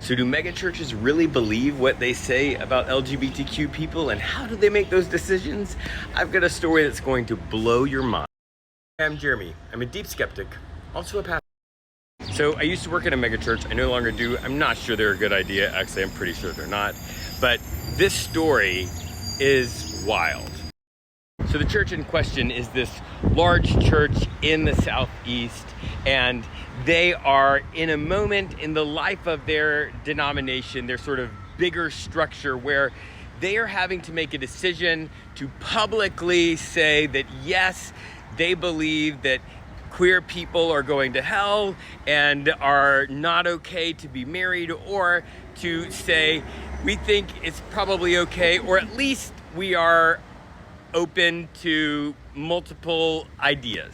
So do megachurches really believe what they say about LGBTQ people, and how do they make those decisions? I've got a story that's going to blow your mind. I'm Jeremy. I'm a deep skeptic, also a pastor. So I used to work at a megachurch. I no longer do. I'm not sure they're a good idea. Actually, I'm pretty sure they're not. But this story is wild. So the church in question is this large church in the southeast, and they are in a moment in the life of their denomination, their sort of bigger structure, where they are having to make a decision to publicly say that yes, they believe that queer people are going to hell and are not okay to be married, or to say we think it's probably okay, or at least we are open to multiple ideas.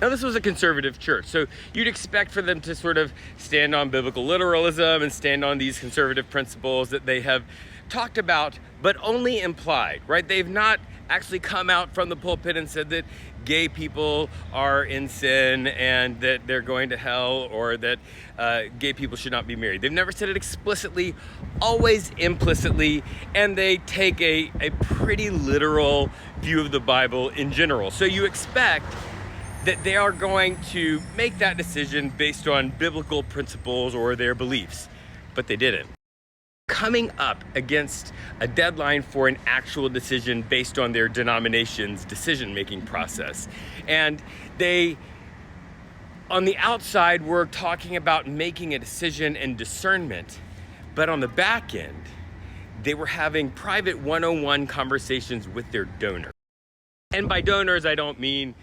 Now, this was a conservative church, so you'd expect for them to sort of stand on biblical literalism and stand on these conservative principles that they have talked about, but only implied, right? They've not actually come out from the pulpit and said that gay people are in sin and that they're going to hell, or that gay people should not be married. They've never said it explicitly, always implicitly, and they take a pretty literal view of the Bible in general. So you expect that they are going to make that decision based on biblical principles or their beliefs, but they didn't. Coming up against a deadline for an actual decision based on their denomination's decision-making process. And they, on the outside, were talking about making a decision and discernment, but on the back end, they were having private one-on-one conversations with their donors. And by donors, I don't mean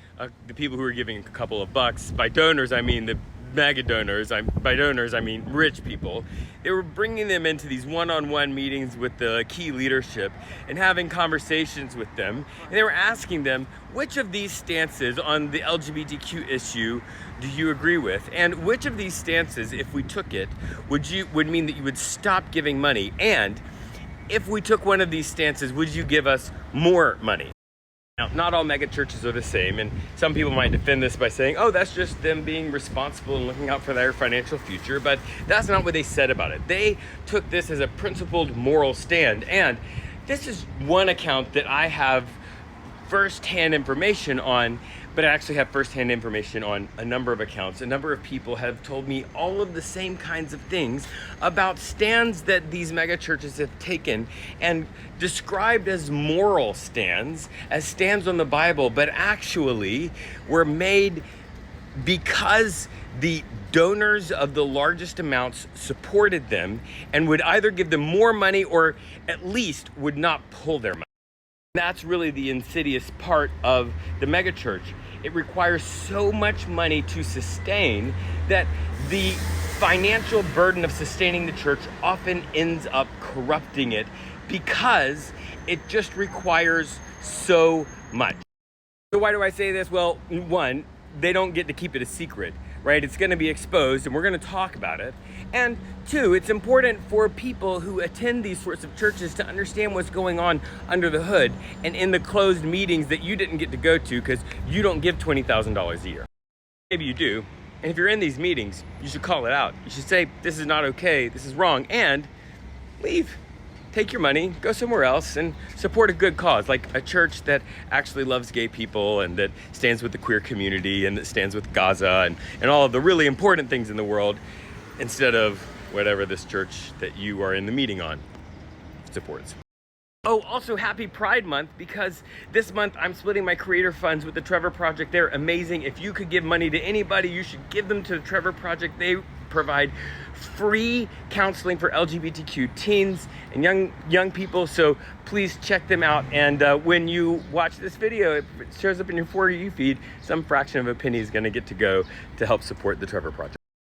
the people who are giving a couple of bucks. By donors, I mean the mega donors. By donors, I mean rich people. They were bringing them into these one-on-one meetings with the key leadership and having conversations with them. And they were asking them, which of these stances on the LGBTQ issue do you agree with? And which of these stances, if we took it, would mean that you would stop giving money? And if we took one of these stances, would you give us more money? Now, not all mega churches are the same, and some people might defend this by saying, oh, that's just them being responsible and looking out for their financial future, but that's not what they said about it. They took this as a principled moral stand, and this is one account that I have first-hand information on, but I actually have first-hand information on a number of accounts. A number of people have told me all of the same kinds of things about stands that these mega churches have taken and described as moral stands, as stands on the Bible, but actually were made because the donors of the largest amounts supported them and would either give them more money or at least would not pull their money. That's really the insidious part of the megachurch. It requires so much money to sustain that the financial burden of sustaining the church often ends up corrupting it because it just requires so much. So why do I say this? Well, one, they don't get to keep it a secret, right? It's going to be exposed and we're going to talk about it. And two, it's important for people who attend these sorts of churches to understand what's going on under the hood and in the closed meetings that you didn't get to go to because you don't give $20,000 a year. Maybe you do. And if you're in these meetings, you should call it out. You should say, this is not okay, this is wrong, and leave. Take your money, go somewhere else, and support a good cause, like a church that actually loves gay people and that stands with the queer community and that stands with Gaza and all of the really important things in the world, instead of whatever this church that you are in the meeting on supports. Oh, also happy Pride Month, because this month I'm splitting my creator funds with the Trevor Project. They're amazing. If you could give money to anybody, you should give them to the Trevor Project. They provide free counseling for LGBTQ teens and young people, so please check them out. And when you watch this video, if it shows up in your For You feed, some fraction of a penny is going to get to go to help support the Trevor Project.